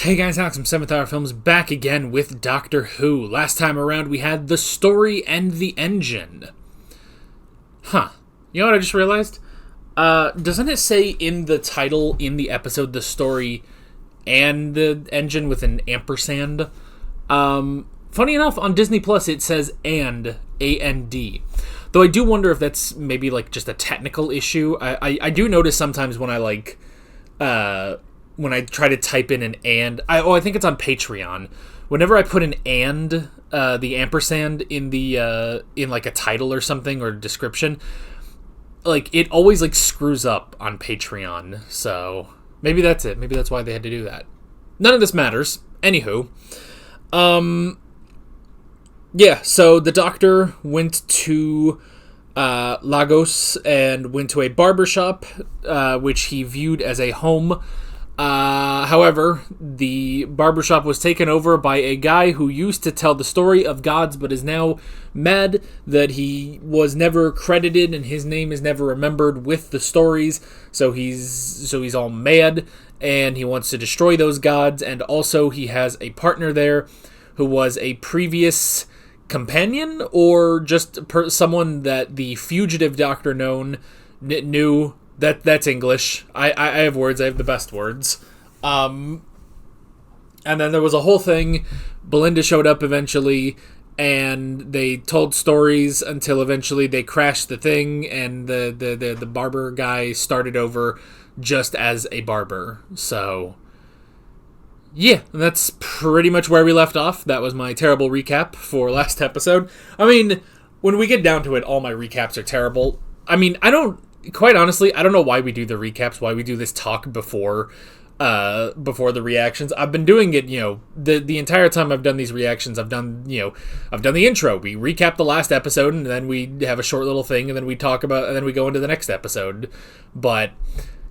Hey guys, Alex from 7th Hour Films back again with Doctor Who. Last time around we had the story and the engine. Huh. You know what I just realized? Doesn't it say in the title, in the episode, the story and the engine with an ampersand? Funny enough, on Disney Plus it says and, A-N-D. Though I do wonder if that's maybe like just a technical issue. I do notice sometimes when when I try to type in an and, I think it's on Patreon. Whenever I put an and, the ampersand in the in like a title or something or description, like it always like screws up on Patreon. So maybe that's it. Maybe that's why they had to do that. None of this matters. Anywho, yeah. So the Doctor went to Lagos and went to a barbershop, which he viewed as a home. However, the barbershop was taken over by a guy who used to tell the story of gods, but is now mad that he was never credited and his name is never remembered with the stories. So he's all mad and he wants to destroy those gods. And also he has a partner there who was a previous companion or just someone that the fugitive Doctor knew. That's English. I have words. I have the best words. And then there was a whole thing. Belinda showed up eventually, and they told stories until eventually they crashed the thing, and the barber guy started over just as a barber. So, yeah, that's pretty much where we left off. That was my terrible recap for last episode. I mean, when we get down to it, all my recaps are terrible. I mean, quite honestly, I don't know why we do the recaps, why we do this talk before the reactions. I've been doing it, the entire time I've done these reactions. I've done the intro. We recap the last episode, and then we have a short little thing, and then we talk about, and then we go into the next episode. But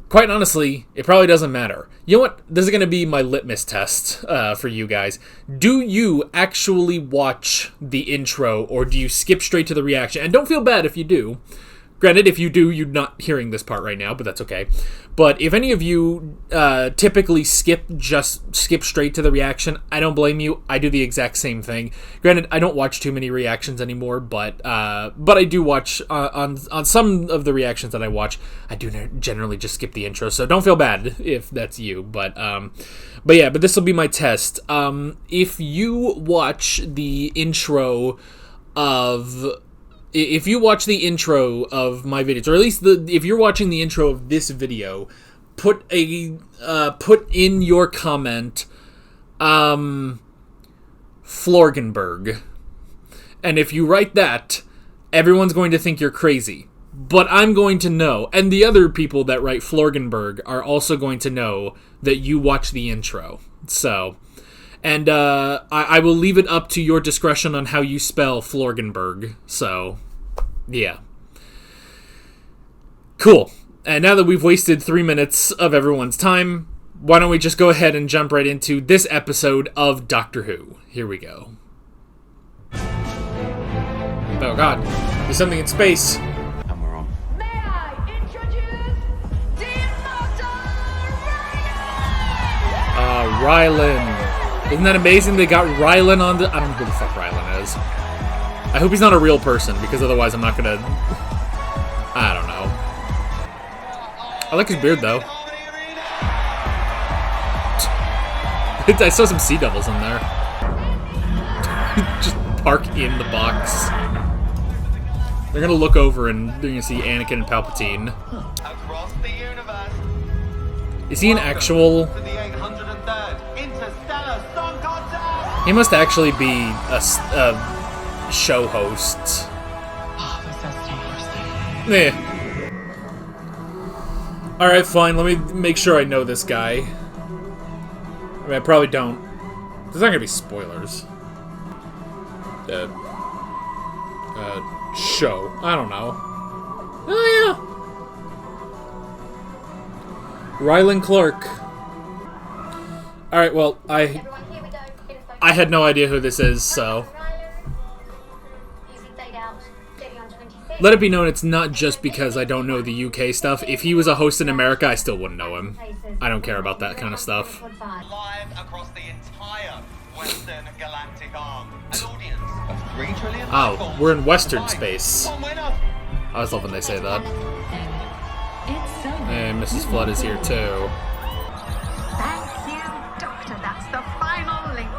quite honestly, it probably doesn't matter. You know what? This is going to be my litmus test for you guys. Do you actually watch the intro, or do you skip straight to the reaction? And don't feel bad if you do. Granted, if you do, you're not hearing this part right now, but that's okay. But if any of you typically skip straight to the reaction, I don't blame you. I do the exact same thing. Granted, I don't watch too many reactions anymore, but I do watch on some of the reactions that I watch. I do generally just skip the intro, so don't feel bad if that's you. But this will be my test. If you watch the intro of. If you watch the intro of my videos, or at least if you're watching the intro of this video, put in your comment, Florgenberg. And if you write that, everyone's going to think you're crazy. But I'm going to know, and the other people that write Florgenberg are also going to know that you watch the intro. So, and I will leave it up to your discretion on how you spell Florgenberg. So, yeah. Cool. And now that we've wasted 3 minutes of everyone's time, why don't we just go ahead and jump right into this episode of Doctor Who. Here we go. Oh god, there's something in space. And we're on. May I introduce the immortal Rylan. Isn't that amazing? They got Rylan on the... I don't know who the fuck Rylan is. I hope he's not a real person, because otherwise I'm not gonna... I don't know. I like his beard, though. I saw some sea devils in there. Just park in the box. They're gonna look over and they're gonna see Anakin and Palpatine. Across the universe. Is he an actual... To the 803rd Interstellar Song Contest. He must actually be a show host. Yeah. Alright, fine. Let me make sure I know this guy. I mean, I probably don't. There's not gonna be spoilers. Show. I don't know. Oh, yeah. Rylan Clark. Alright, well, I had no idea who this is, so... let it be known it's not just because I don't know the UK stuff. If he was a host in America, I still wouldn't know him. I don't care about that kind of stuff. Live across the entire Western Galactic Arc. An audience of 3 trillion Oh, eyeballs. we're in Western Combined. space. One winner. I always love when they say that. It's so And Mrs. Flood is here too. Thank you, Doctor. That's the final link.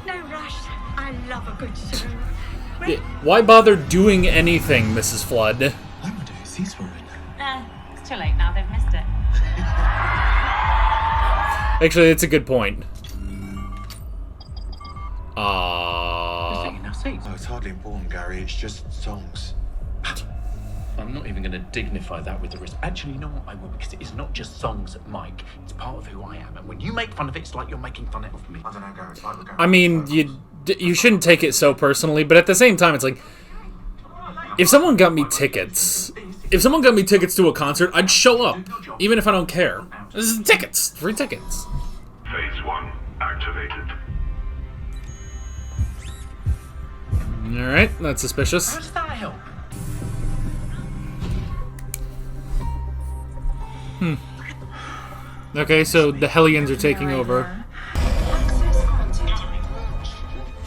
No rush. I love a good show. Yeah, why bother doing anything, Mrs. Flood? I wonder who these were in. It's too late now, they've missed it. Actually, it's a good point. Now see. No, it's hardly important, Gary. It's just songs. I'm not even going to dignify that with the risk. Actually, you know what? I will, because it is not just songs, Mike. It's part of who I am. And when you make fun of it, it's like you're making fun of me. I don't know, Gary. It's like we're going. I mean, you shouldn't take it so personally, but at the same time, it's like, if someone got me tickets to a concert, I'd show up, even if I don't care. This is tickets, free tickets. Phase 1 activated. Alright, that's suspicious. How does that help? Okay, so the Hellions are taking over.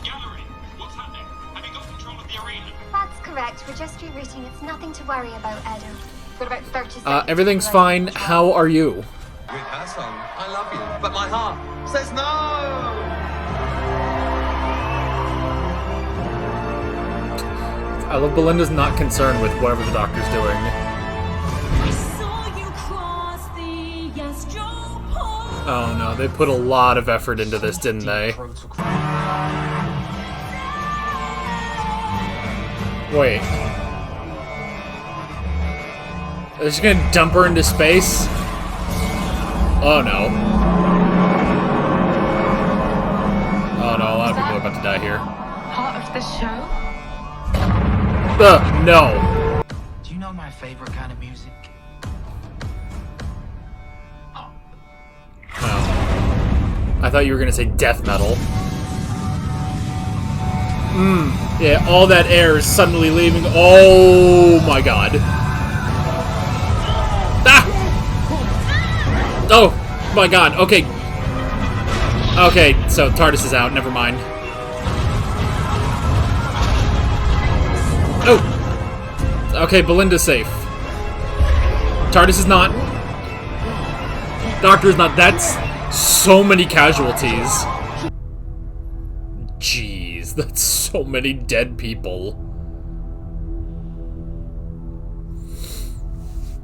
Gallery, what's happening? Have you got control of the arena? That's correct. We're just rerouting. It's nothing to worry about, Edo. Got about 30 seconds. Everything's to fine. control. How are you? With her song, I love you, but my heart says no. I love Belinda's not concerned with whatever the doctor's doing. Oh no, they put a lot of effort into this, didn't they? Wait. They're just gonna dump her into space? Oh no. Oh no, a lot of people are about to die here. Part of the show? No. Do you know my favorite kind of music? Oh. I thought you were gonna say death metal. Yeah, all that air is suddenly leaving. Oh my god. Ah! Oh my god, okay. Okay, so TARDIS is out, never mind. Oh! Okay, Belinda's safe. TARDIS is not. Doctor is not. That's so many casualties. Jeez, that's so many dead people.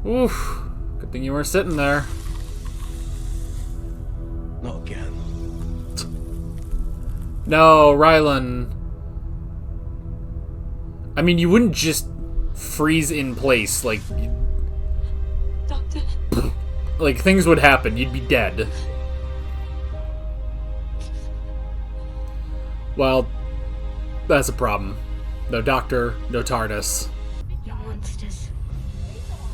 Oof. Good thing you weren't sitting there. Not again. No, Rylan. I mean, you wouldn't just freeze in place, like... Doctor. Like, things would happen. You'd be dead. Well, that's a problem. No doctor, no TARDIS. You're monsters.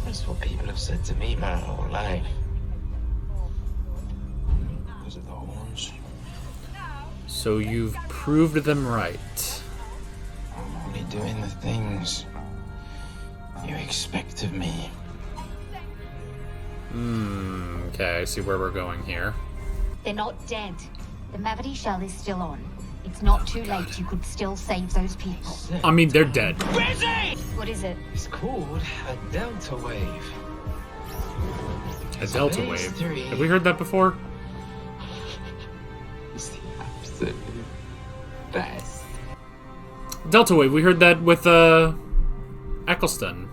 That's what people have said to me my whole life. Because of the horns. So you've proved them right. I'm only doing the things you expect of me. Okay, I see where we're going here. They're not dead. The Mavity shell is still on. It's not too late. You could still save those people. I mean, they're dead. What is it? It's called a delta wave. A delta Phase wave. 3. Have we heard that before? It's the absolute best. Delta wave, we heard that with, Eccleston.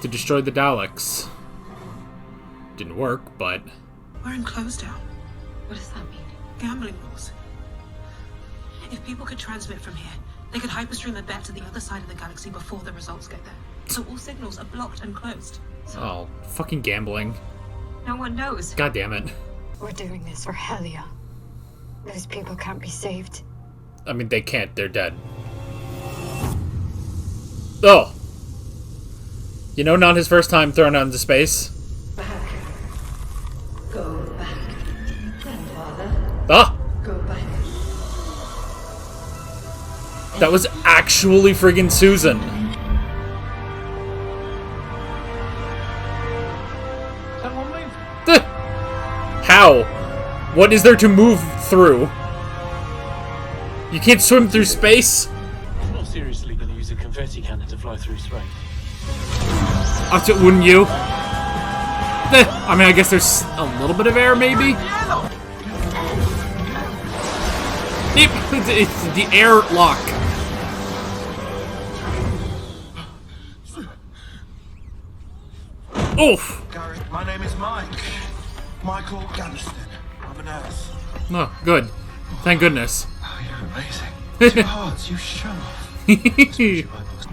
To destroy the Daleks. Didn't work, but... We're in closed down. What does that mean? Gambling rules. If people could transmit from here, they could hyperstream the bet to the other side of the galaxy before the results get there. So all signals are blocked and closed. Oh, fucking gambling. No one knows. God damn it. We're doing this for Helia. Those people can't be saved. I mean, they can't. They're dead. Oh! You know, not his first time thrown out into space. Go back. Grandfather, Ah! go back. That was actually friggin' Susan. How? What is there to move through? You can't swim through space? I'm not seriously going to use a confetti cannon to fly through space. Wouldn't you? I mean, I guess there's a little bit of air, maybe? It's the air lock. Oof! Gary, my name is Mike. Michael Galveston. I'm a nurse. Oh, good. Thank goodness. Oh, you're amazing. 2 hearts, you show off.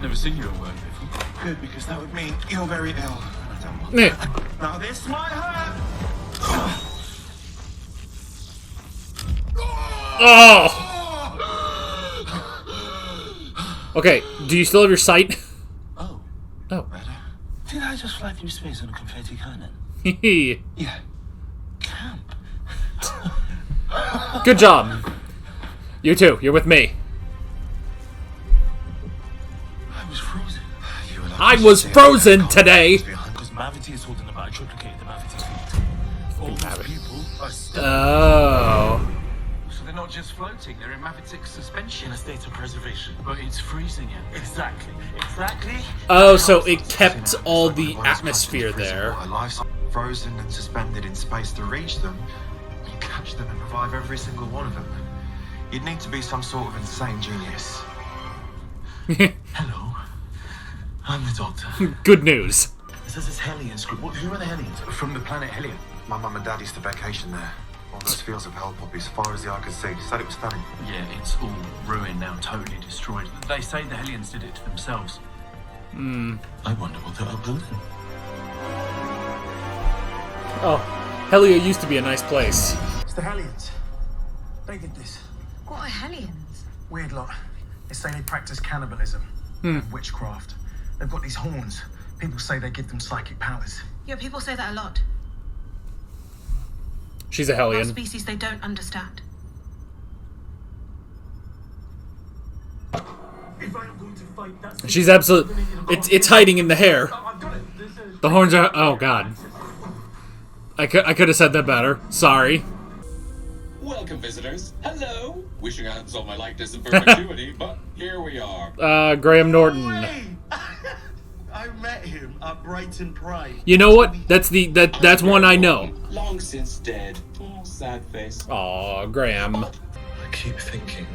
Never seen you at work before. Good, because that would mean you're very ill. And I don't want Yeah. that. Now this might hurt. Oh! Okay, do you still have your sight? Oh. Oh. Better. Did I just fly through space on a confetti cannon? Hehe. Yeah. Camp. Good job. You too, you're with me. I was frozen. You and I was frozen today! Because Mavity is holding about. I triplicated the Mavity field. All these people are still. Oh. So they're not just floating, they're in mavitic suspension, in a state of preservation. But it's freezing it. Exactly. Oh, so it kept all the atmosphere there. Our lives are frozen and suspended in space. To reach them, you catch them and revive every single one of them. You'd need to be some sort of insane genius. Hello. I'm the doctor. Good news. It says it's Hellions group. Who are the Hellions? From the planet Helion. My mum and dad used to vacation there. All those fields of hell poppies, as far as the eye could see. Said it was stunning. Yeah, it's all ruined now, totally destroyed. They say the Hellions did it to themselves. I wonder what they're upbuilding. Oh, Helia used to be a nice place. It's the Hellions. They did this. What are Hellions? Weird lot. They say they practice cannibalism and witchcraft. They've got these horns. People say they give them psychic powers. Yeah, people say that a lot. She's a About Hellion. species they don't understand. If I am going to fight, that's She's absolute. It's hiding in the hair. The horns are. Oh god. I could have said that better. Sorry. Welcome, visitors. Hello. Wishing I had all my likeness in perpetuity, but here we are. Graham Norton. I met him at Brighton Pride. You know what? That's one I know. Long since dead. Oh, sad face. Aw, Graham. I keep thinking.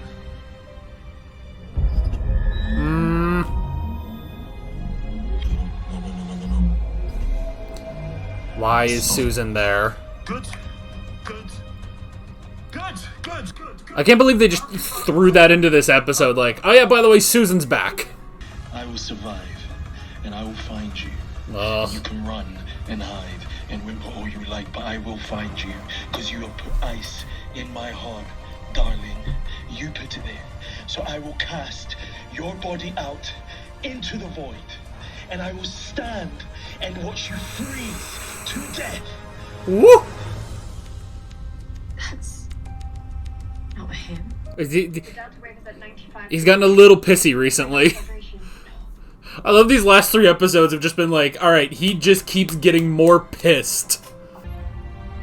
Why is Susan there? Good. I can't believe they just threw that into this episode. Like, oh yeah, by the way, Susan's back. I will survive, and I will find you. Ugh. You can run and hide and whimper all you like, but I will find you, because you have put ice in my heart, darling. You put it there. So I will cast your body out into the void, and I will stand and watch you freeze to death. Woo! That's not him. He's gotten a little pissy recently. I love these last 3 episodes have just been like, alright, he just keeps getting more pissed.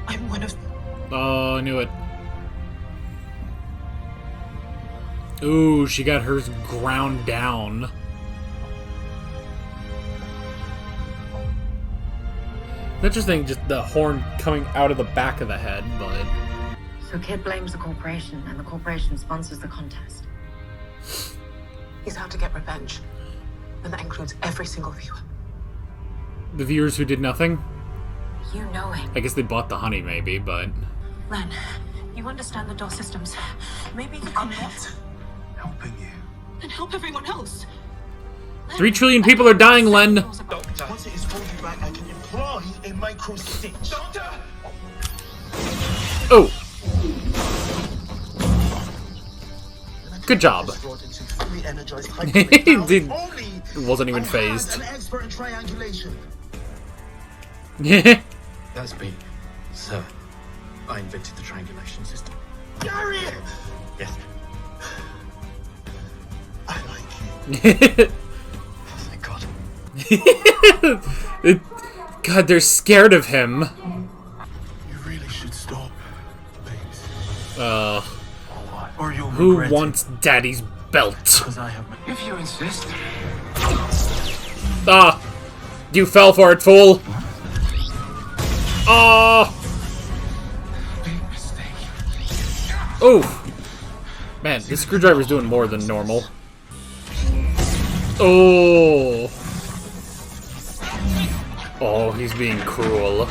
I'm one of them. Oh, I knew it. Ooh, she got hers ground down. Interesting, just the horn coming out of the back of the head, but... So Kid blames the corporation, and the corporation sponsors the contest. He's out to get revenge. And that includes every single viewer. The viewers who did nothing? You know him. I guess they bought the honey, maybe, but... Ren, you understand the DOS systems. Maybe you can... I'm not Helping you. and help everyone else. 3 trillion people are dying, Len! Once it is pulled you back, I can employ a micro stitch. Doctor! Oh! Good job. He wasn't even phased. An expert in triangulation. Yeah. That's me, sir. I invented the triangulation system. Gary! Yes. Thank God. God, they're scared of him. You really should stop, please. Or you'll Who regret wants Daddy's belt? Because I have. If you insist. Ah! You fell for it, fool! Ah! Big mistake. Oh! Man, this screwdriver's doing more than normal. Oh! Oh, he's being cruel.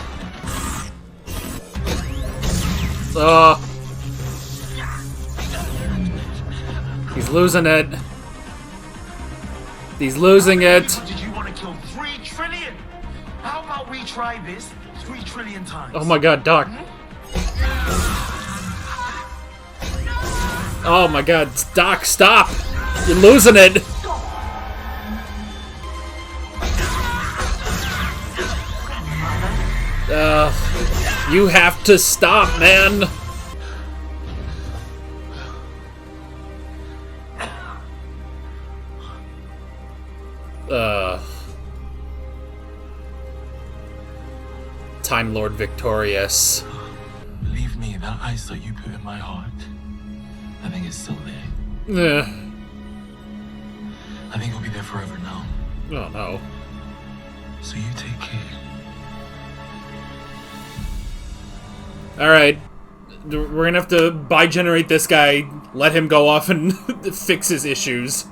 Ah! He's losing it. He's losing it. Did you want to kill 3 trillion? How about we try this 3 trillion times? Oh my god, Doc. Oh my god, Doc, stop! You're losing it! You have to stop, man! Time Lord victorious. Believe me, that ice that you put in my heart, I think it's still there. I think it'll be there forever now. Oh no. So you take care. Alright. We're gonna have to bi-generate this guy, let him go off and fix his issues.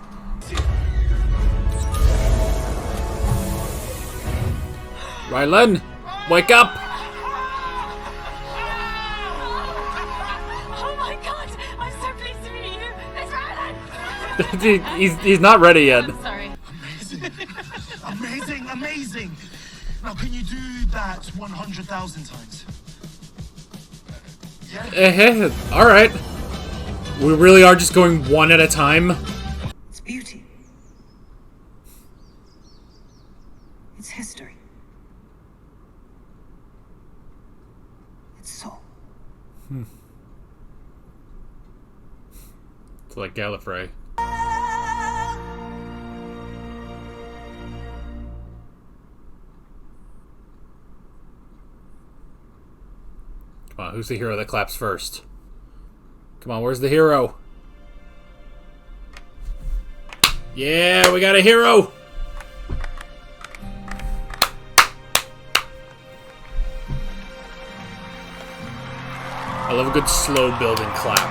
Rylan, wake up! Oh my god! I'm so pleased to meet you! It's Rylan! he's not ready yet. I'm sorry. Amazing, amazing! Now, can you do that 100,000 times? Yeah? Alright. We really are just going one at a time? It's beauty. It's history. It's soul. It's like Gallifrey. Come on, who's the hero that claps first? Come on, where's the hero? Yeah, we got a hero! I love a good slow building clap.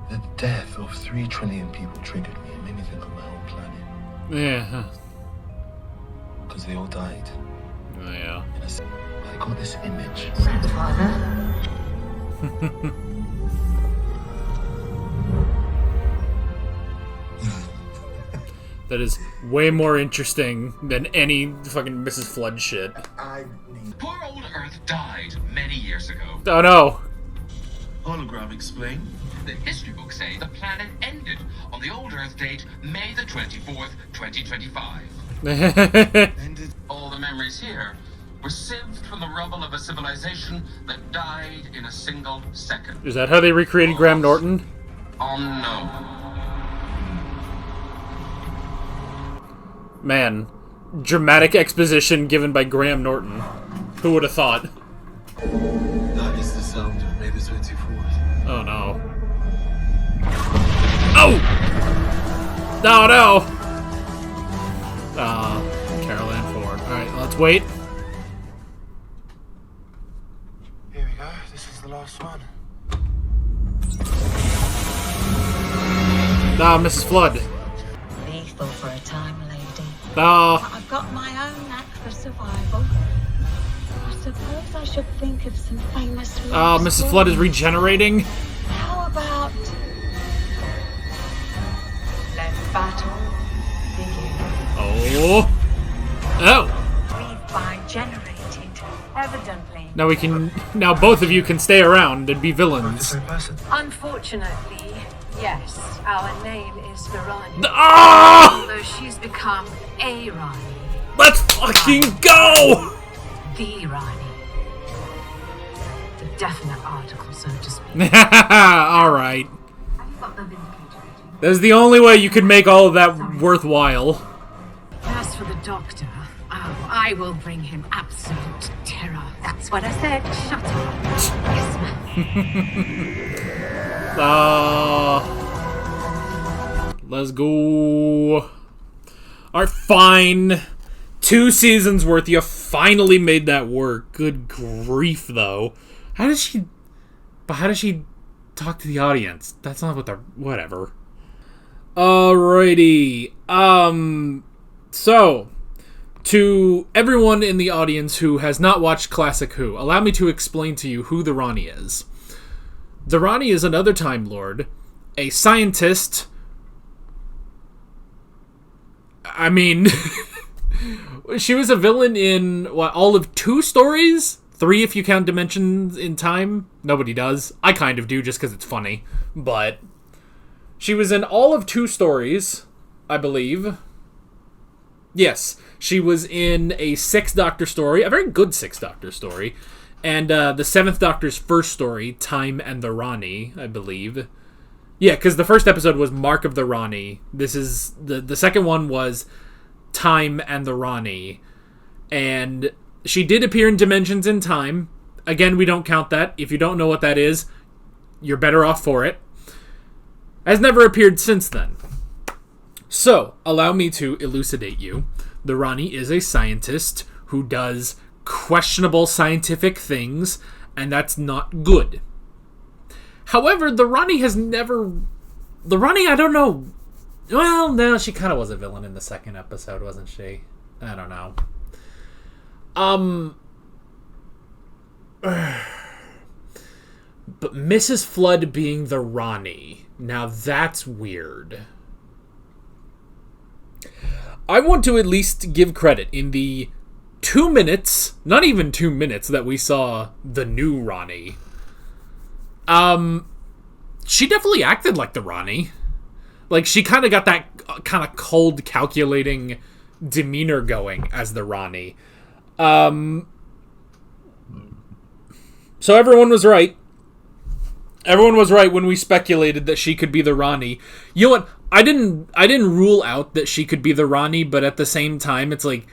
The death of 3 trillion people triggered me. It made me think of my whole planet. Yeah. Because they all died. Yeah. I got this image. Grandfather? That is way more interesting than any fucking Mrs. Flood shit. Poor old Earth died many years ago. Oh no. Hologram, explain. The history books say the planet ended on the old Earth date, May the 24th, 2025. All the memories here were sieved from the rubble of a civilization that died in a single second. Is that how they recreated Graham Norton? Oh no. Man, dramatic exposition given by Graham Norton. Who would have thought? That is the sound of May the 24th. Oh no. Oh! No, no! Carol Ann Ford. Alright, let's wait. Here we go. This is the last one. Ah, Mrs. Flood. Lethal for a time, lady. Ah. I've got my own knack for survival. I suppose I should think of some famous rules. Ah, Mrs. Flood is regenerating. How about... Let battle begin. Oh. Oh. We've bi-generated, evidently. Now we can. Now both of you can stay around and be villains. Unfortunately, yes, our name is Verani. Ah! Although she's become a Rani. Let's fucking go! The Rani. The definite article, so to speak. All right. Have you got the vindicator? That's the only way you could make all of that worthwhile. As for the doctor, I will bring him absolute terror. That's what I said. Shut up. Yes, ma'am. Let's go. Alright, fine. 2 seasons worth. You finally made that work. Good grief, though. How does she talk to the audience? That's not what whatever. Alrighty. So, to everyone in the audience who has not watched Classic Who, allow me to explain to you who the Rani is. The Rani is another Time Lord, a scientist. I mean, she was a villain in, all of 2 stories? 3 if you count Dimensions in Time? Nobody does. I kind of do, just because it's funny. But she was in all of 2 stories, I believe. Yes, she was in a 6th Doctor story, a very good 6th Doctor story, and the 7th Doctor's first story, Time and the Rani, I believe. Yeah, because the first episode was Mark of the Rani. This is the second one was Time and the Rani, and she did appear in Dimensions in Time. Again, we don't count that. If you don't know what that is, you're better off for it. Has never appeared since then. So, allow me to elucidate you. The Rani is a scientist who does questionable scientific things, and that's not good. However, the Rani has never... The Rani, I don't know... Well, no, she kind of was a villain in the 2nd episode, wasn't she? I don't know. But Mrs. Flood being the Rani, now that's weird. I want to at least give credit in the 2 minutes, not even 2 minutes, that we saw the new Rani. She definitely acted like the Rani. Like, she kind of got that kind of cold, calculating demeanor going as the Rani. So everyone was right. Everyone was right when we speculated that she could be the Rani. You know what? I didn't rule out that she could be the Rani, but at the same time, it's like,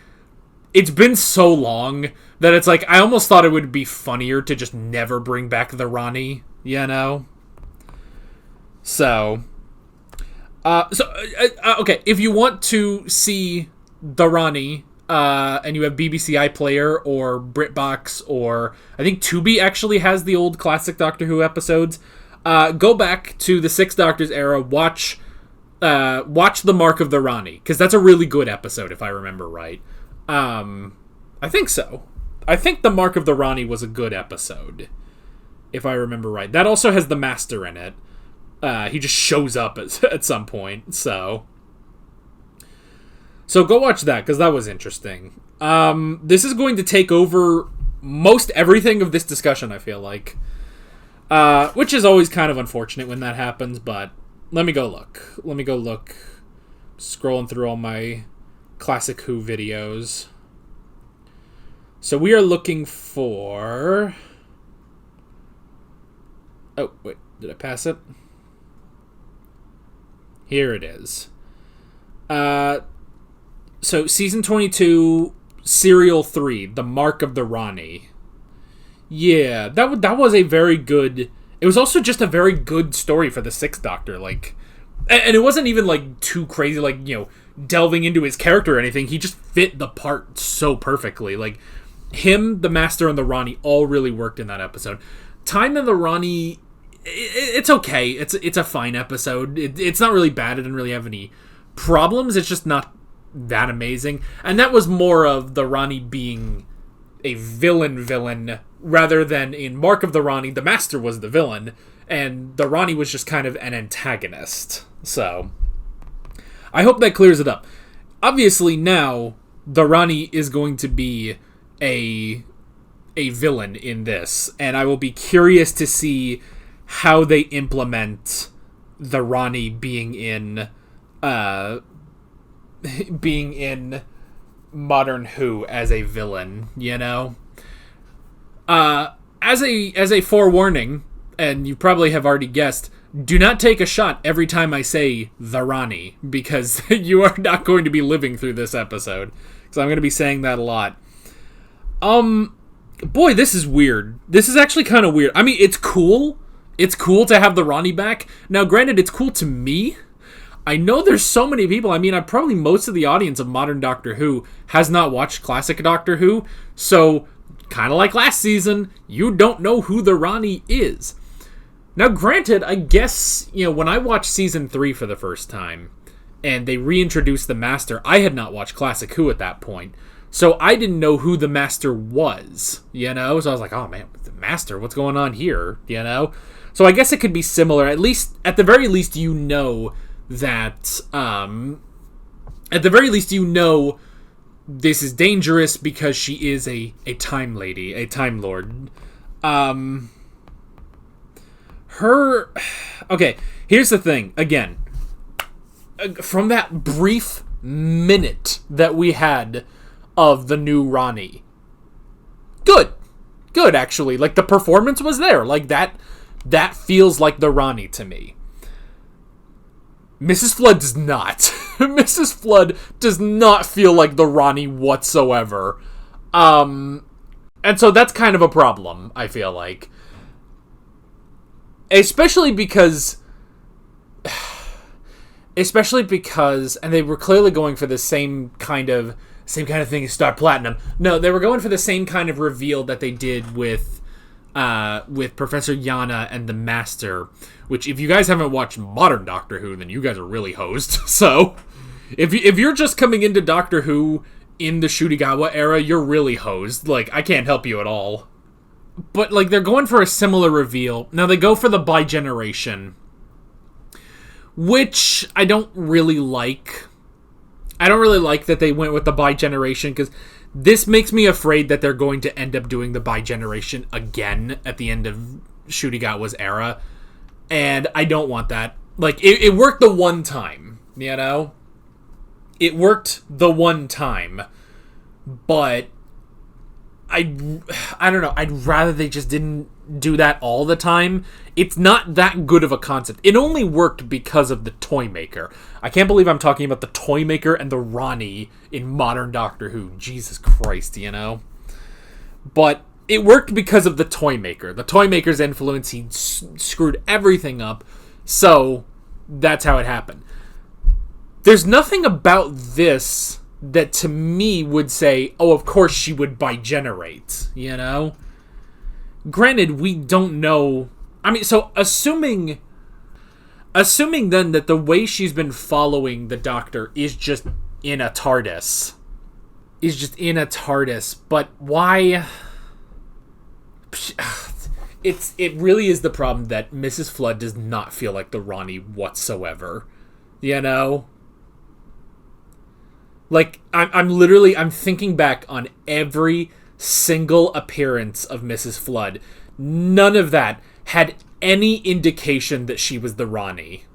it's been so long that it's like, I almost thought it would be funnier to just never bring back the Rani, you know? So, okay, if you want to see the Rani, and you have BBC iPlayer or BritBox, or I think Tubi actually has the old classic Doctor Who episodes, go back to the 6 Doctors era, watch The Mark of the Rani, because that's a really good episode, if I remember right. I think so. I think The Mark of the Rani was a good episode, if I remember right. That also has the Master in it. He just shows up at some point, so go watch that, because that was interesting. This is going to take over most everything of this discussion, I feel like. Which is always kind of unfortunate when that happens, but let me go look. Scrolling through all my Classic Who videos. So we are looking for... Oh, wait, did I pass it? Here it is. So, Season 22, Serial 3, The Mark of the Rani. Yeah, that was a very good... It was also just a very good story for the 6th Doctor, like... And it wasn't even, like, too crazy, like, you know, delving into his character or anything. He just fit the part so perfectly. Like, him, the Master, and the Rani all really worked in that episode. Time and the Rani... It's okay. It's a fine episode. It's not really bad. It didn't really have any problems. It's just not that amazing. And that was more of the Rani being a villain, rather than in Mark of the Rani, the Master was the villain, and the Rani was just kind of an antagonist. So, I hope that clears it up. Obviously, now, the Rani is going to be a villain in this, and I will be curious to see how they implement the Rani being in Modern Who as a villain, you know? As a forewarning, and you probably have already guessed, do not take a shot every time I say the Rani, because you are not going to be living through this episode. Because I'm going to be saying that a lot. Boy, this is weird. This is actually kind of weird. I mean, it's cool. It's cool to have the Rani back. Now, granted, it's cool to me. I know there's so many people. I mean, probably most of the audience of modern Doctor Who has not watched classic Doctor Who. So, kind of like last season, you don't know who the Rani is. Now, granted, I guess, when I watched Season 3 for the first time, and they reintroduced the Master, I had not watched classic Who at that point. So I didn't know who the Master was, So I was like, oh man, the Master, what's going on here, So I guess it could be similar. At the very least, that, at the very least, this is dangerous because she is a time lady, a time lord. Okay, here's the thing. Again, from that brief minute that we had of the new Rani, good, actually. Like, the performance was there. Like, that feels like the Rani to me. Mrs. Flood does not. Mrs. Flood does not feel like the Rani whatsoever. And so that's kind of a problem, I feel like. Especially because, and they were clearly going for the same kind of thing as Star Platinum. No, they were going for the same kind of reveal that they did with Professor Yana and the Master, which, if you guys haven't watched modern Doctor Who, then you guys are really hosed. So, if you're just coming into Doctor Who in the Shudigawa era, you're really hosed. Like, I can't help you at all. But, like, they're going for a similar reveal. Now, they go for the bi-generation, which I don't really like. I don't really like that they went with the bi-generation, because this makes me afraid that they're going to end up doing the bi-generation again at the end of Shudigawa's era. And I don't want that. Like, it worked the one time, It worked the one time. But I don't know. I'd rather they just didn't do that all the time. It's not that good of a concept. It only worked because of the Toymaker. I can't believe I'm talking about the Toymaker and the Rani in modern Doctor Who. Jesus Christ, But it worked because of the Toymaker. The Toymaker's influence, he screwed everything up. So, that's how it happened. There's nothing about this that to me would say, oh, of course she would bi-generate, Granted, we don't know. I mean, so assuming then that the way she's been following the Doctor is just in a TARDIS. But why? It really is the problem that Mrs. Flood does not feel like the Rani whatsoever. Like, I'm thinking back on every single appearance of Mrs. Flood. None of that had any indication that she was the Rani,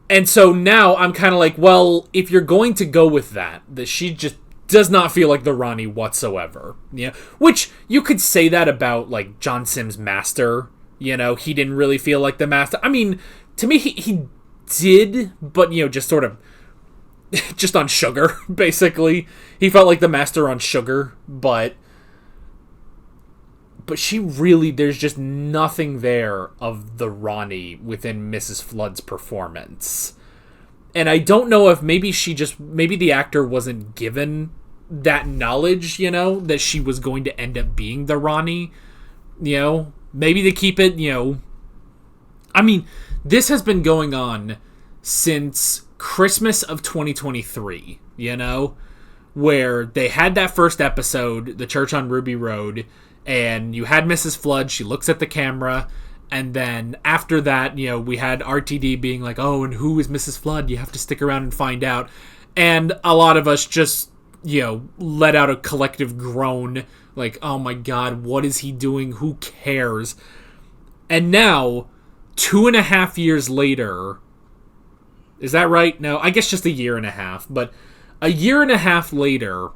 And so now I'm kind of like, well, if you're going to go with that she just does not feel like the Rani whatsoever, Which, you could say that about, like, John Sims' Master, he didn't really feel like the Master. I mean, to me, he did, but, just sort of just on sugar, basically. He felt like the Master on sugar, but she really, there's just nothing there of the Rani within Mrs. Flood's performance. And I don't know if maybe the actor wasn't given that knowledge, that she was going to end up being the Rani, maybe to keep it, I mean, this has been going on since Christmas of 2023, where they had that first episode, The Church on Ruby Road, and you had Mrs. Flood, she looks at the camera, and then after that, we had RTD being like, oh, and who is Mrs. Flood? You have to stick around and find out. And a lot of us just, let out a collective groan, like, oh my god, what is he doing? Who cares? And now, 2.5 years later, is that right? No, I guess just 1.5 years, but 1.5 years later,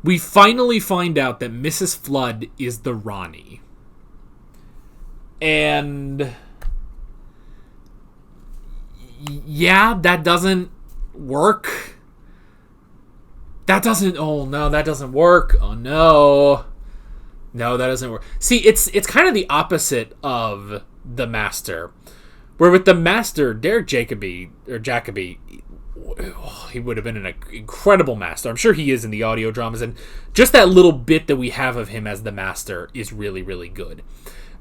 we finally find out that Mrs. Flood is the Rani. And yeah, that doesn't work. That doesn't work. Oh no. No, that doesn't work. See, it's kind of the opposite of the Master. Where with the Master, Derek Jacobi, he would have been an incredible Master. I'm sure he is in the audio dramas, and just that little bit that we have of him as the Master is really, really good.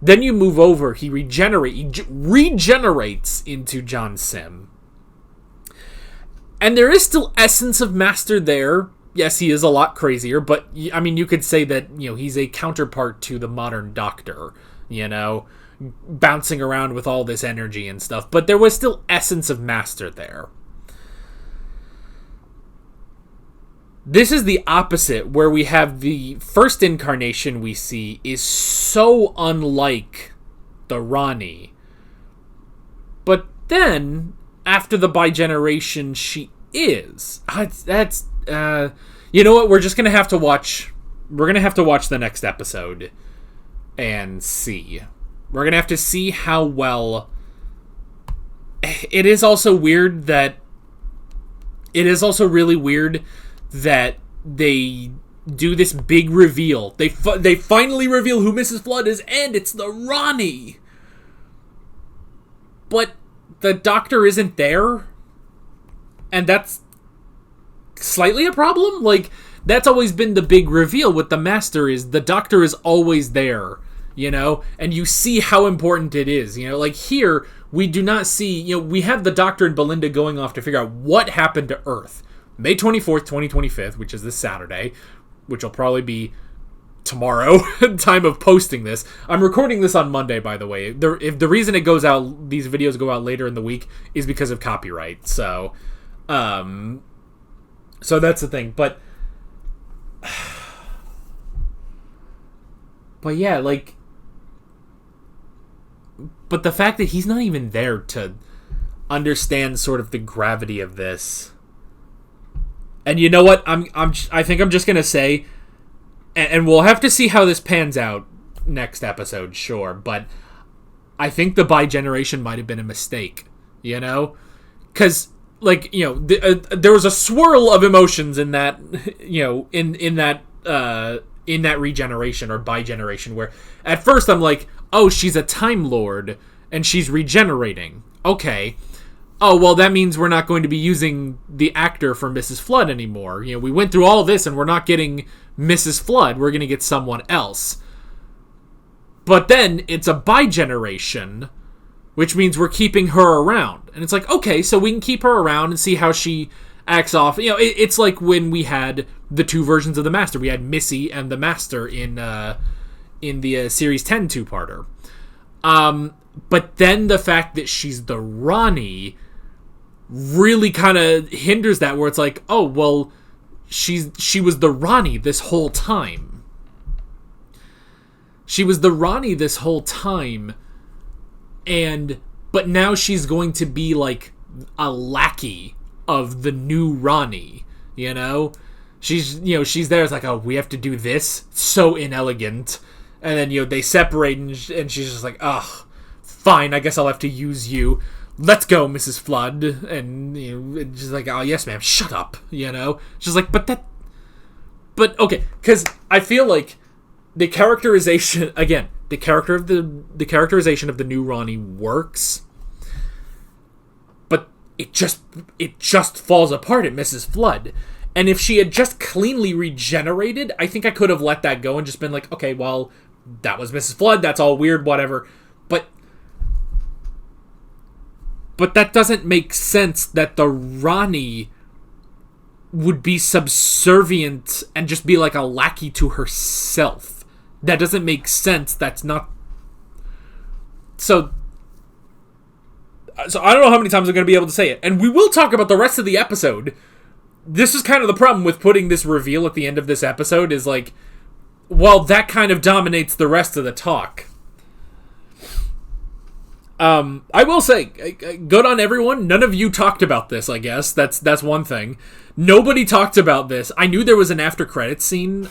Then you move over, he regenerates into John Sim. And there is still essence of Master there. Yes, he is a lot crazier, but, I mean, you could say that, he's a counterpart to the modern Doctor, bouncing around with all this energy and stuff. But there was still essence of Master there. This is the opposite, where we have the first incarnation we see is so unlike the Rani. But then, after the bigeneration, she is. You know what? We're just gonna have to watch. We're gonna have to watch the next episode and see. We're gonna have to see how well. It is also weird that. It is also really weird that they do this big reveal. They finally reveal who Mrs. Flood is, and it's the Rani. But the Doctor isn't there, and that's slightly a problem. Like, that's always been the big reveal with the Master, is the Doctor is always there, and you see how important it is. Like here, we do not see, we have the Doctor and Belinda going off to figure out what happened to Earth. May 24th, 2025, which is this Saturday, which will probably be tomorrow, time of posting this. I'm recording this on Monday, by the way. If the reason it goes out, these videos go out later in the week, is because of copyright. So that's the thing. But yeah, like, but the fact that he's not even there to understand sort of the gravity of this. And you know what? I think I'm just gonna say, and we'll have to see how this pans out next episode, sure. But I think the bigeneration might have been a mistake, because there was a swirl of emotions in that, in that regeneration or bigeneration, where at first I'm like, oh, she's a Time Lord and she's regenerating. Okay. Oh, well, that means we're not going to be using the actor for Mrs. Flood anymore. We went through all this and we're not getting Mrs. Flood. We're going to get someone else. But then it's a bigeneration, which means we're keeping her around. And it's like, okay, so we can keep her around and see how she acts off. It's like when we had the two versions of the Master. We had Missy and the Master in the Series 10 two-parter. But then the fact that she's the Rani really kind of hinders that, where it's like, oh, well, she was the Rani this whole time. She was the Rani this whole time, but now she's going to be like a lackey of the new Rani, She's there, it's like, oh, we have to do this? So inelegant. And then, they separate, and she's just like, ugh, fine, I guess I'll have to use you. Let's go, Mrs. Flood. And, she's like, oh, yes, ma'am, shut up, She's like, but okay, because I feel like the characterization, again, the characterization of the new Rani works, but it just falls apart at Mrs. Flood. And if she had just cleanly regenerated, I think I could have let that go and just been like, okay, well, that was Mrs. Flood, that's all weird, whatever. But that doesn't make sense that the Rani would be subservient and just be like a lackey to herself. That doesn't make sense. That's not... So I don't know how many times I'm going to be able to say it. And we will talk about the rest of the episode. This is kind of the problem with putting this reveal at the end of this episode, is like, well, that kind of dominates the rest of the talk. I will say, good on everyone. None of you talked about this, I guess. That's one thing. Nobody talked about this. I knew there was an after credits scene.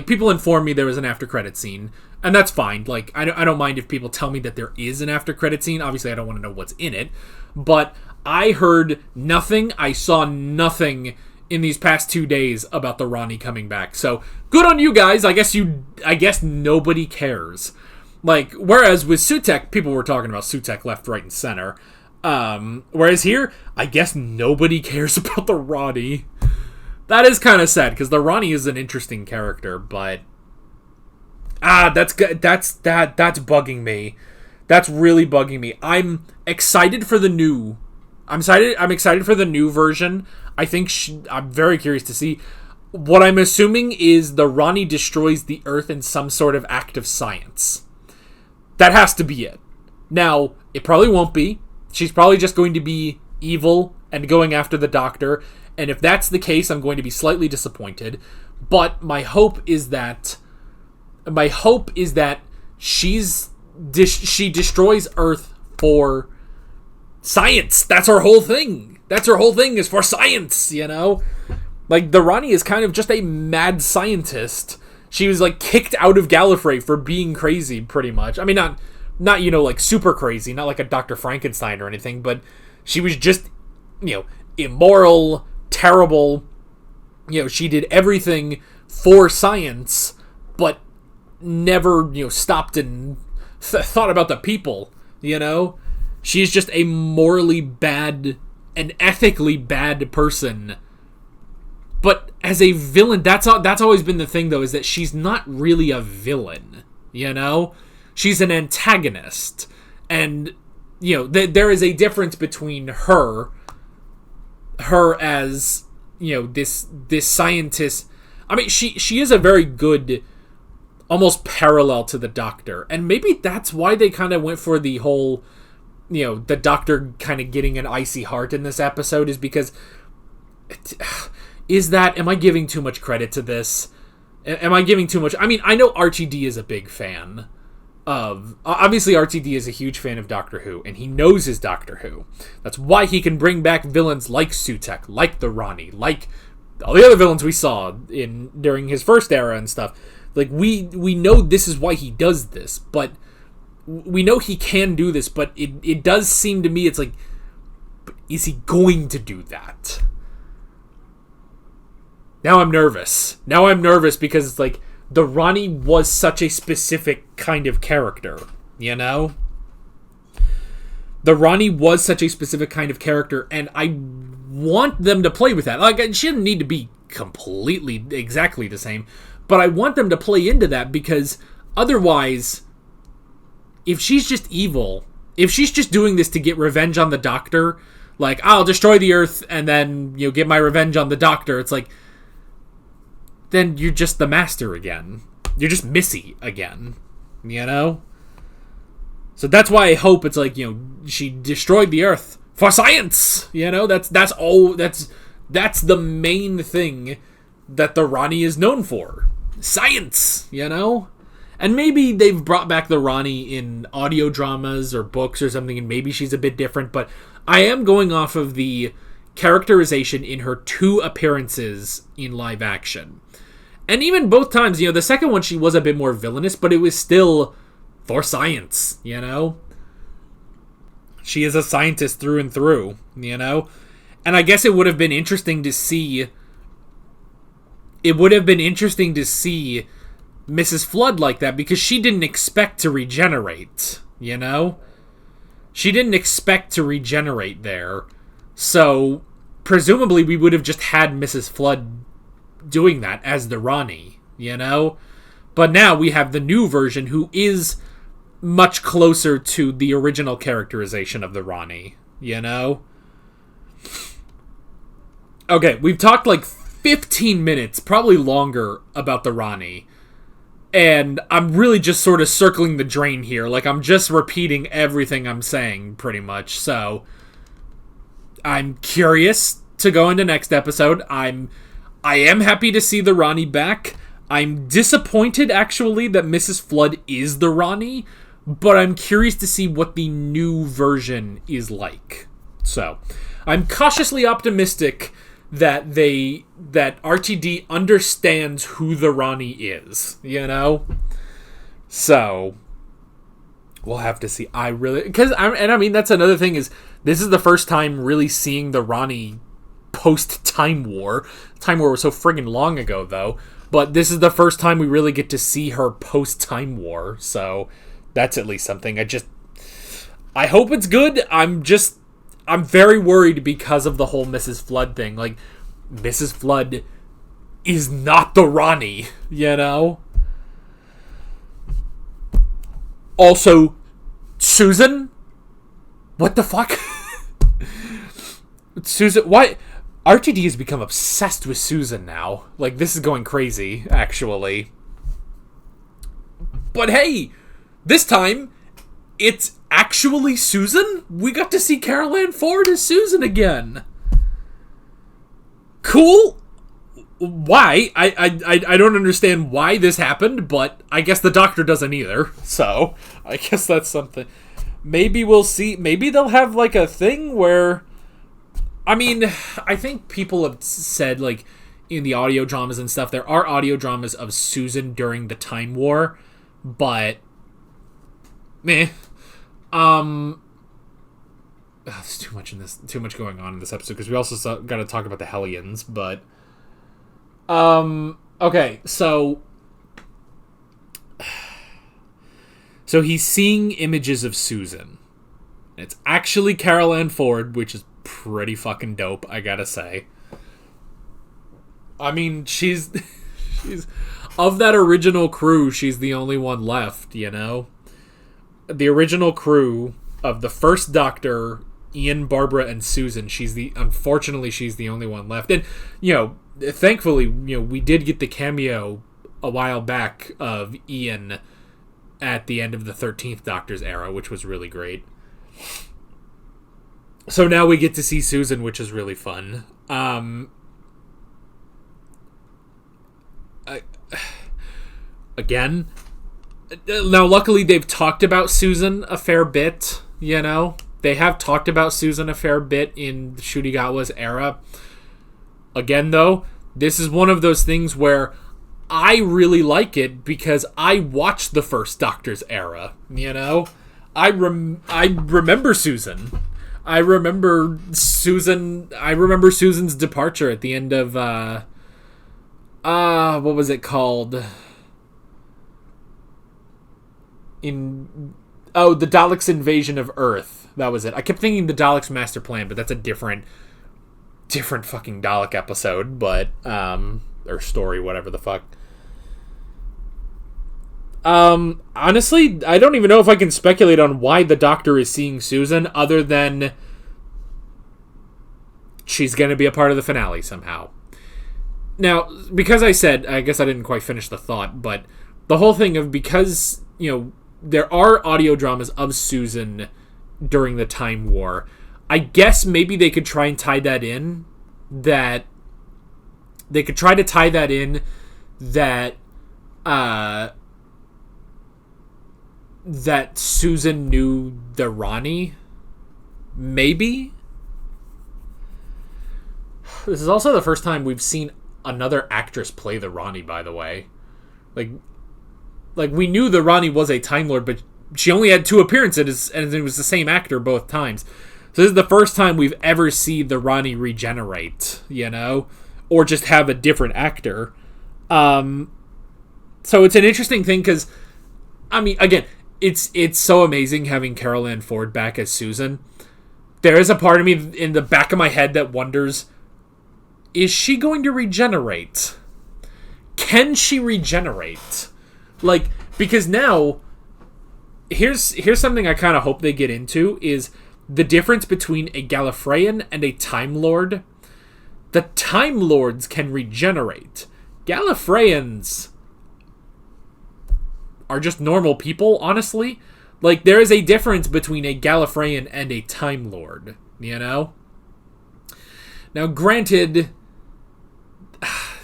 People informed me there was an after credits scene, and that's fine. Like, I don't mind if people tell me that there is an after credits scene. Obviously, I don't want to know what's in it, but I heard nothing. I saw nothing in these past 2 days about the Ronnie coming back. So good on you guys. I guess nobody cares. Like, whereas with Sutek, people were talking about Sutek left, right, and center. Whereas here, I guess nobody cares about the Ronnie. That is kind of sad, because the Ronnie is an interesting character, but... that's bugging me. That's really bugging me. I'm excited for the new... I'm excited for the new version. I think I'm very curious to see. What I'm assuming is the Ronnie destroys the Earth in some sort of act of science. That has to be it. Now, it probably won't be. She's probably just going to be evil and going after the Doctor. And if that's the case, I'm going to be slightly disappointed. But my hope is that she destroys Earth for science. That's her whole thing. That's her whole thing, is for science, you know? Like, the Ronnie is kind of just a mad scientist. She was, like, kicked out of Gallifrey for being crazy, pretty much. I mean, not like, super crazy, not like a Dr. Frankenstein or anything, but she was just, immoral, terrible. She did everything for science, but never, stopped and thought about the people, She's just a morally bad and ethically bad person. But as a villain, that's always been the thing, though, is that she's not really a villain, She's an antagonist. And, there is a difference between her as, this scientist. I mean, she is a very good, almost parallel to the Doctor. And maybe that's why they kind of went for the whole, the Doctor kind of getting an icy heart in this episode, is because... am I giving too much credit to this? Am I giving too much? I mean, I know RTD is a big fan of... Obviously, RTD is a huge fan of Doctor Who, and he knows his Doctor Who. That's why he can bring back villains like Sutek, like the Ronnie, like all the other villains we saw during his first era and stuff. Like, we know this is why he does this, but we know he can do this, but it does seem to me, it's like, is he going to do that? Now I'm nervous because it's like, the Ronnie was such a specific kind of character, The Ronnie was such a specific kind of character, and I want them to play with that. Like, she doesn't need to be completely exactly the same, but I want them to play into that, because otherwise, if she's just evil, if she's just doing this to get revenge on the Doctor, like, I'll destroy the Earth and then, get my revenge on the Doctor, it's like, then you're just the Master again. You're just Missy again, So that's why I hope it's like, she destroyed the Earth for science, That's the main thing that the Ronnie is known for. Science, And maybe they've brought back the Ronnie in audio dramas or books or something, and maybe she's a bit different, but I am going off of the characterization in her 2 appearances in live action. And even both times, the second one she was a bit more villainous, but it was still for science, She is a scientist through and through, And I guess it would have been interesting to see... Mrs. Flood like that, because she didn't expect to regenerate, She didn't expect to regenerate there. So, presumably we would have just had Mrs. Flood doing that as the Ronnie, But now we have the new version, who is much closer to the original characterization of the Ronnie, Okay, we've talked like 15 minutes, probably longer, about the Ronnie. And I'm really just sort of circling the drain here. Like, I'm just repeating everything I'm saying, pretty much. So, I'm curious to go into next episode. I am happy to see the Ronnie back. I'm disappointed, actually, that Mrs. Flood is the Ronnie. but I'm curious to see what the new version is like. So, I'm cautiously optimistic that RTD understands who the Ronnie is, you know? So, we'll have to see. I mean, that's another thing is, this is the first time really seeing the Ronnie post-Time War. Time War was so friggin' long ago, though. But this is the first time we really get to see her post-Time War. So, that's at least something. I hope it's good. I'm very worried because of the whole Mrs. Flood thing. Like, Mrs. Flood is not the Ronnie, you know? Also, Susan? What the fuck? Susan, why? RTD has become obsessed with Susan now. Like, this is going crazy, actually. But hey, this time, it's actually Susan? We got to see Carol Ann Ford as Susan again. Cool. Why? I don't understand why this happened, but I guess the Doctor doesn't either. So, I guess that's something. Maybe we'll see. Maybe they'll have, like, a thing where... I mean, I think people have said, like, in the audio dramas and stuff, there are audio dramas of Susan during the Time War, but... Meh. There's too much going on in this episode, because we also got to talk about the Hellions, but... Okay, so he's seeing images of Susan. It's actually Carol Ann Ford, which is pretty fucking dope, I gotta say. I mean, she's of that original crew, she's the only one left, you know? The original crew of the first Doctor, Ian, Barbara, and Susan, unfortunately, she's the only one left. And, you know, thankfully, you know, we did get the cameo a while back of Ian at the end of the 13th Doctor's era, which was really great. So now we get to see Susan, which is really fun. Again, now luckily they've talked about Susan a fair bit, you know? They have talked about Susan a fair bit in Shurigawa's era. Again, though, this is one of those things where I really like it because I watched the first Doctor's era, you know? I remember Susan. I remember Susan's departure at the end of, what was it called? The Daleks' invasion of Earth. That was it. I kept thinking the Daleks' master plan, but that's a different fucking Dalek episode, but, or story, whatever the fuck. Honestly, I don't even know if I can speculate on why the Doctor is seeing Susan, other than she's going to be a part of the finale somehow. Now, because I guess I didn't quite finish the thought, but the whole thing of, because, you know, there are audio dramas of Susan during the Time War, I guess maybe they could try and tie that in, that Susan knew the Ronnie. Maybe. This is also the first time we've seen another actress play the Ronnie, by the way. Like we knew the Ronnie was a Time Lord, but she only had 2 appearances, and it was the same actor both times. So this is the first time we've ever seen the Ronnie regenerate, you know? Or just have a different actor. So it's an interesting thing, because, I mean, again, it's so amazing having Carol Ann Ford back as Susan. There is a part of me in the back of my head that wonders, is she going to regenerate? Can she regenerate? Like, because now, here's something I kind of hope they get into, is the difference between a Gallifreyan and a Time Lord. The Time Lords can regenerate. Gallifreyans are just normal people, honestly. Like, there is a difference between a Gallifreyan and a Time Lord, you know? Now, granted,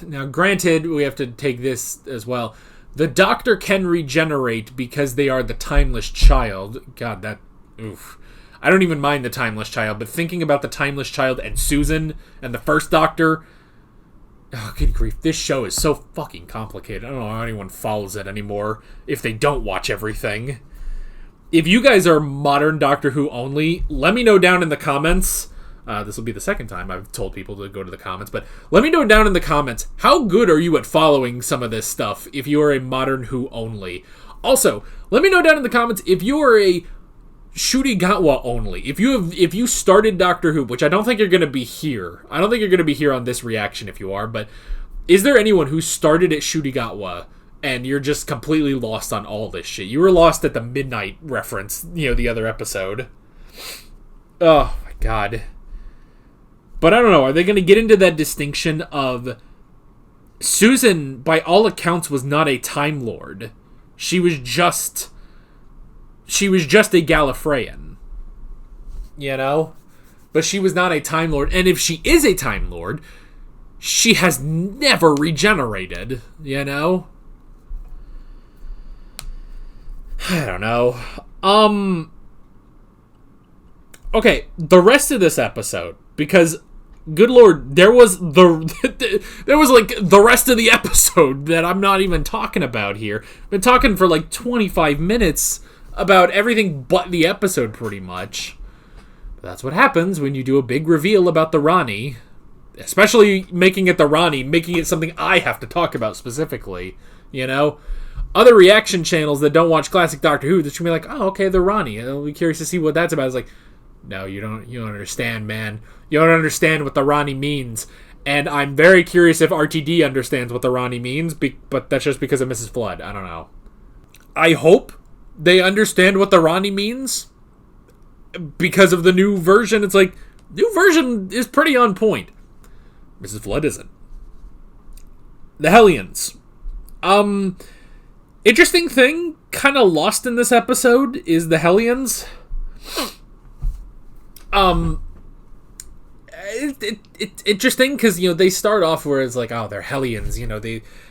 we have to take this as well. The Doctor can regenerate because they are the Timeless Child. God, that... Oof. I don't even mind the Timeless Child, but thinking about the Timeless Child and Susan and the first Doctor... Oh, good grief. This show is so fucking complicated. I don't know how anyone follows it anymore if they don't watch everything. If you guys are modern Doctor Who only, let me know down in the comments. This will be the second time I've told people to go to the comments, but let me know down in the comments, how good are you at following some of this stuff if you are a modern Who only? Also, let me know down in the comments if you are a Shurigawa only. If you started Doctor Who, which I don't think you're going to be here. I don't think you're going to be here on this reaction if you are, but is there anyone who started at Shurigawa and you're just completely lost on all this shit? You were lost at the midnight reference, the other episode. Oh my god. But I don't know, are they going to get into that distinction of Susan, by all accounts, was not a Time Lord. She was just a Gallifreyan. But she was not a Time Lord. And if she is a Time Lord, she has never regenerated, I don't know. Okay, the rest of this episode, because good lord, there was like the rest of the episode that I'm not even talking about here. I've been talking for like 25 minutes about everything but the episode, pretty much. But that's what happens when you do a big reveal about the Rani. Especially making it the Rani, making it something I have to talk about specifically, Other reaction channels that don't watch classic Doctor Who, they're just gonna be like, oh, okay, the Rani. I'll be curious to see what that's about. It's like, no, you don't understand, man. You don't understand what the Rani means. And I'm very curious if RTD understands what the Rani means, but that's just because of Mrs. Flood. I don't know. I hope they understand what the Rani means because of the new version. It's like, new version is pretty on point. Mrs. Flood isn't. The Hellions. Interesting thing, kind of lost in this episode, is the Hellions. It's interesting because they start off where it's like, oh, they're Hellions,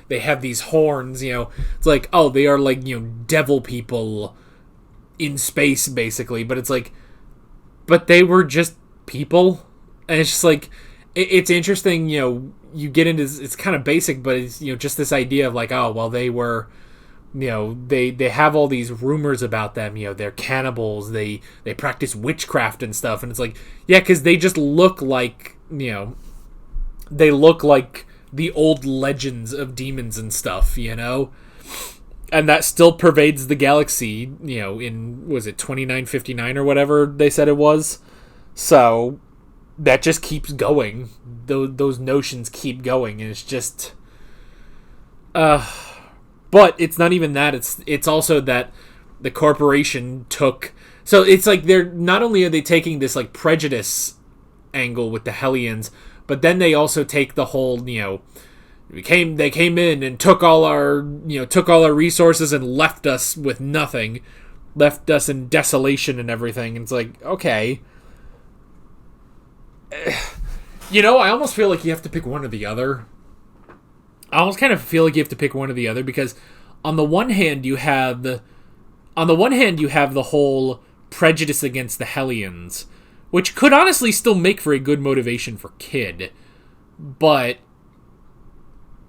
they have these horns, it's like, oh, they are like devil people in space basically, but it's like, but they were just people, and it's just like, it's interesting, you get into, it's kind of basic, but it's just this idea of like, oh, well, they were. They have all these rumors about them, they're cannibals, they practice witchcraft and stuff, and it's like, yeah, because they just look like, they look like the old legends of demons and stuff, and that still pervades the galaxy, in, was it 2959 or whatever they said it was, so that just keeps going, those notions keep going, and it's just, but it's not even that. It's also that the corporation took... So it's like they're... Not only are they taking this like prejudice angle with the Hellions, but then they also take the whole, they came in and took all our resources and left us with nothing. Left us in desolation and everything. And it's like, okay. I almost feel like you have to pick one or the other. I almost kind of feel like you have to pick one or the other because on the one hand you have the whole prejudice against the Hellions, which could honestly still make for a good motivation for Kid, but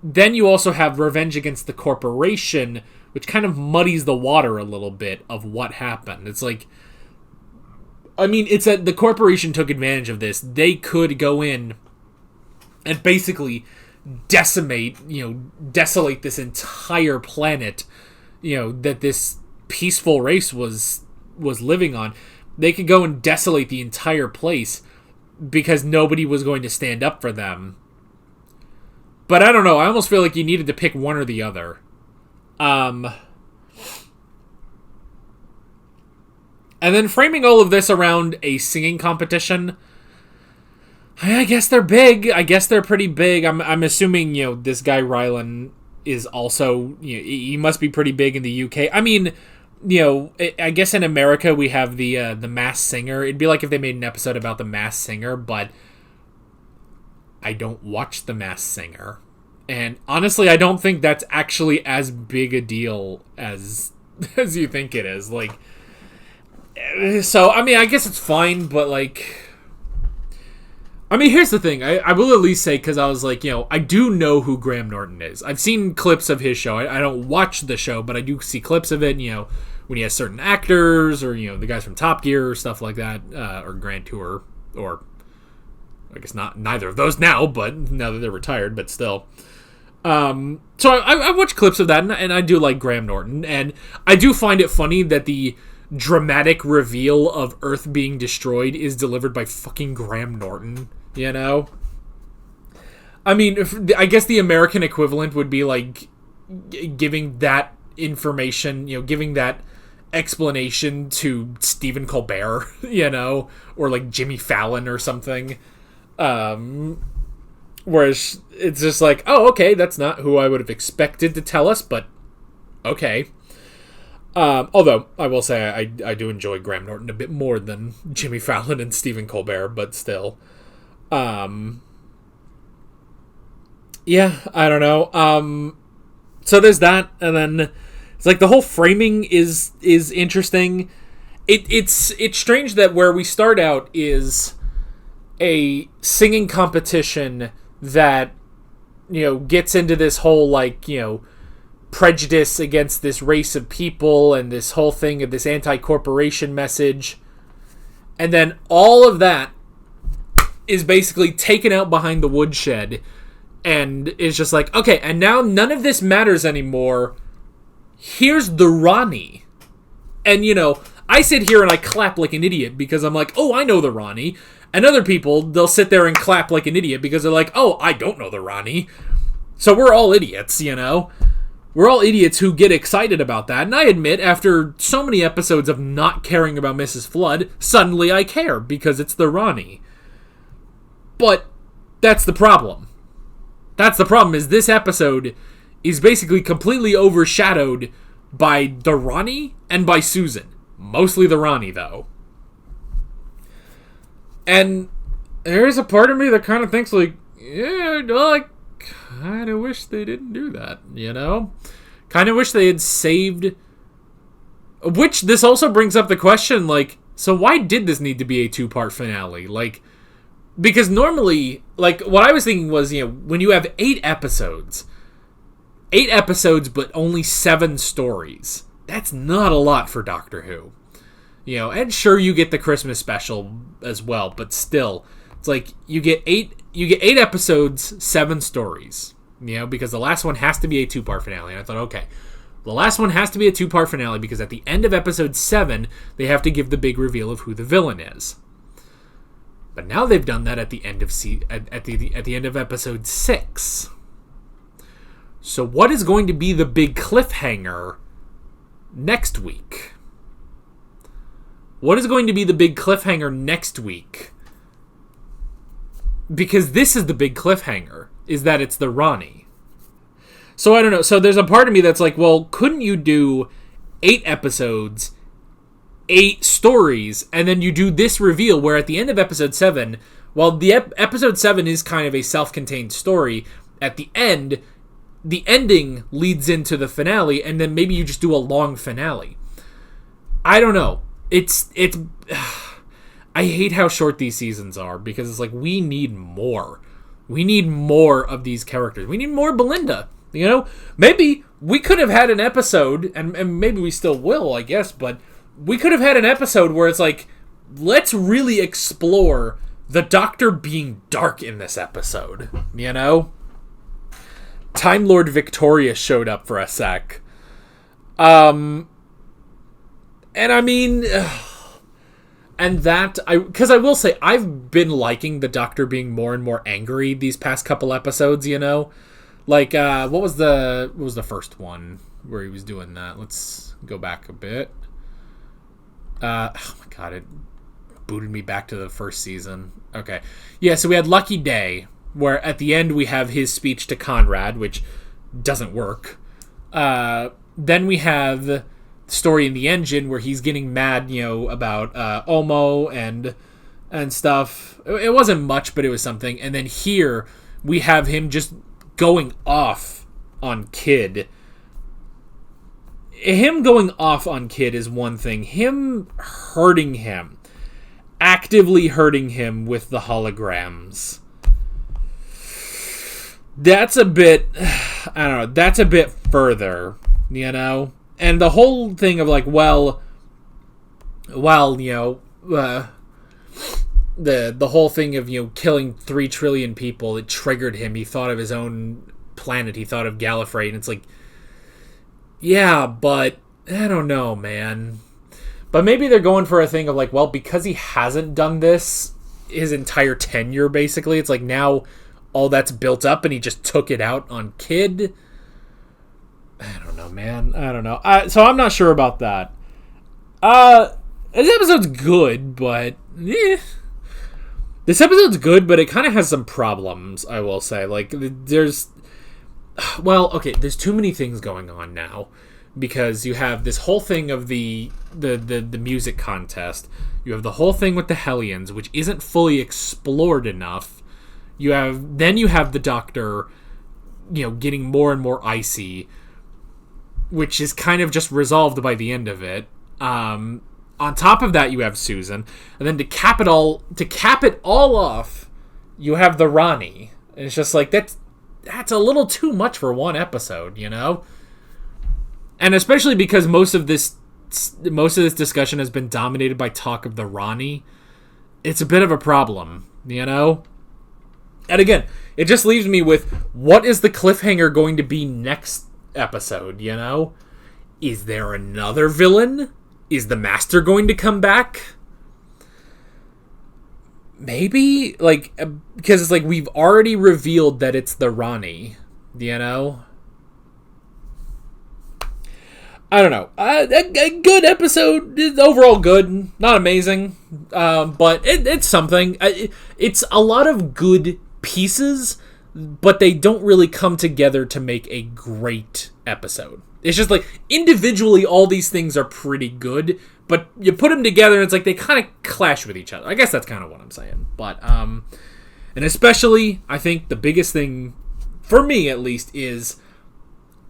then you also have revenge against the corporation, which kind of muddies the water a little bit of what happened. It's like, I mean, it's that the corporation took advantage of this. They could go in and basically desolate this entire planet, that this peaceful race was living on. They could go and desolate the entire place because nobody was going to stand up for them. But I don't know, I almost feel like you needed to pick one or the other. And then framing all of this around a singing competition, I guess they're big. I guess they're pretty big. I'm assuming, this guy Rylan is also, he must be pretty big in the UK. I mean, I guess in America we have the Masked Singer. It'd be like if they made an episode about the Masked Singer, but I don't watch the Masked Singer. And honestly, I don't think that's actually as big a deal as you think it is. Like, so, I mean, I guess it's fine, but, like... I mean, here's the thing. I will at least say, because I was like, I do know who Graham Norton is. I've seen clips of his show. I don't watch the show, but I do see clips of it, when he has certain actors, or, the guys from Top Gear, or stuff like that, or Grand Tour, or, I guess not neither of those now, but now that they're retired, but still. So I watch clips of that, and I do like Graham Norton, and I do find it funny that the dramatic reveal of Earth being destroyed is delivered by fucking Graham Norton, I mean, I guess the American equivalent would be, like, giving that information, giving that explanation to Stephen Colbert, or, like, Jimmy Fallon or something. Whereas it's just like, oh, okay, that's not who I would have expected to tell us, but okay. Although, I will say I do enjoy Graham Norton a bit more than Jimmy Fallon and Stephen Colbert, but still. Yeah, I don't know. So there's that, and then it's like the whole framing is interesting. It's strange that where we start out is a singing competition that, gets into this whole, like, prejudice against this race of people and this whole thing of this anti-corporation message. And then all of that is basically taken out behind the woodshed and is just like, okay, and now none of this matters anymore. Here's the Ronnie. And, I sit here and I clap like an idiot because I'm like, oh, I know the Ronnie. And other people, they'll sit there and clap like an idiot because they're like, oh, I don't know the Ronnie. So we're all idiots, We're all idiots who get excited about that. And I admit, after so many episodes of not caring about Mrs. Flood, suddenly I care because it's the Ronnie. But that's the problem. That's the problem, is this episode is basically completely overshadowed by the Ronnie and by Susan. Mostly the Ronnie, though. And there's a part of me that kind of thinks, like, yeah, I kind of wish they didn't do that, Kind of wish they had saved... Which, this also brings up the question, like, so why did this need to be a 2-part finale? Like, because normally, like, what I was thinking was, when you have 8 episodes but only 7 stories, that's not a lot for Doctor Who. And sure, you get the Christmas special as well, but still, it's like, you get 8 episodes, 7 stories, because the last one has to be a 2-part finale. And I thought, okay, the last one has to be a 2-part finale because at the end of episode 7, they have to give the big reveal of who the villain is. But now they've done that at the end of at the end of episode 6. So what is going to be the big cliffhanger next week? What is going to be the big cliffhanger next week? Because this is the big cliffhanger, is that it's the Ronnie. So I don't know. So there's a part of me that's like, well, couldn't you do 8 episodes, 8 stories, and then you do this reveal where at the end of episode 7, while the episode 7 is kind of a self-contained story, at the end, the ending leads into the finale, and then maybe you just do a long finale. I don't know. It's I hate how short these seasons are because it's like, we need more. We need more of these characters. We need more Belinda. Maybe we could have had an episode, and maybe we still will, I guess, but we could have had an episode where it's like, let's really explore the Doctor being dark in this episode. Time Lord Victoria showed up for a sec. And I mean, and that, because I will say, I've been liking the Doctor being more and more angry these past couple episodes, Like, what was the first one where he was doing that? Let's go back a bit. Oh my god, it booted me back to the first season. Okay. Yeah, so we had Lucky Day, where at the end we have his speech to Conrad, which doesn't work. Then we have story in the engine where he's getting mad, about Omo and stuff. It wasn't much, but it was something. And then here we have him just going off on Kid. Him going off on Kid is one thing. Him hurting him, actively hurting him with the holograms, that's a bit, I don't know, that's a bit further, you know? And the whole thing of like, well, you know, the whole thing of, you know, killing 3 trillion people, it triggered him. He thought of his own planet. He thought of Gallifrey, and it's like, yeah, but I don't know, man. But maybe they're going for a thing of like, well, because he hasn't done this his entire tenure, basically, it's like now all that's built up and he just took it out on Kid. I don't know, man. I don't know. So I'm not sure about that. This episode's good, but this episode's good, but it kind of has some problems, I will say. Like, there's too many things going on now, because you have this whole thing of the music contest. You have the whole thing with the Hellions, which isn't fully explored enough. You have the Doctor, you know, getting more and more icy, which is kind of just resolved by the end of it. On top of that, you have Susan, and then to cap it all off, you have the Ronnie. And it's just like that's a little too much for one episode, you know? And especially because most of this discussion has been dominated by talk of the Ronnie. It's a bit of a problem, you know? And again, it just leaves me with, what is the cliffhanger going to be next episode, you know? Is there another villain? Is the Master going to come back? Maybe? Like, because it's like we've already revealed that it's the Ronnie, you know? I don't know. A good episode. Overall good. Not amazing. But it's something. It's a lot of good pieces, but they don't really come together to make a great episode. It's just like, individually, all these things are pretty good, but you put them together and it's like they kind of clash with each other. I guess that's kind of what I'm saying. But, and especially, I think the biggest thing, for me at least, is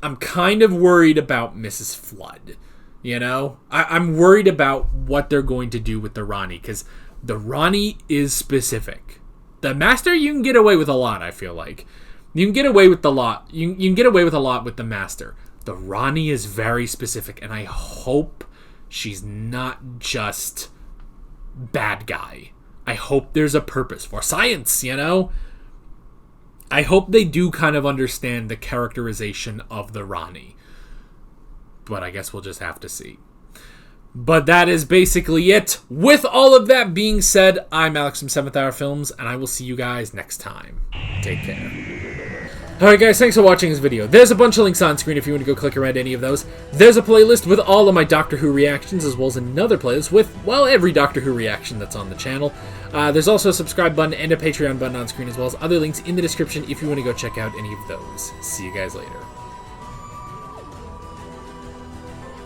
I'm kind of worried about Mrs. Flood. You know? I'm worried about what they're going to do with the Ronnie, because the Ronnie is specific. The Master, you can get away with a lot, I feel like. You can get away with a lot. You can get away with a lot with the Master. The Ronnie is very specific, and I hope she's not just bad guy. I hope there's a purpose for science, you know? I hope they do kind of understand the characterization of the Ronnie. But I guess we'll just have to see. But that is basically it. With all of that being said, I'm Alex from 7th Hour Films, and I will see you guys next time. Take care. Alright guys, thanks for watching this video. There's a bunch of links on screen if you want to go click around any of those. There's a playlist with all of my Doctor Who reactions, as well as another playlist with, well, every Doctor Who reaction that's on the channel. There's also a subscribe button and a Patreon button on screen, as well as other links in the description if you want to go check out any of those. See you guys later.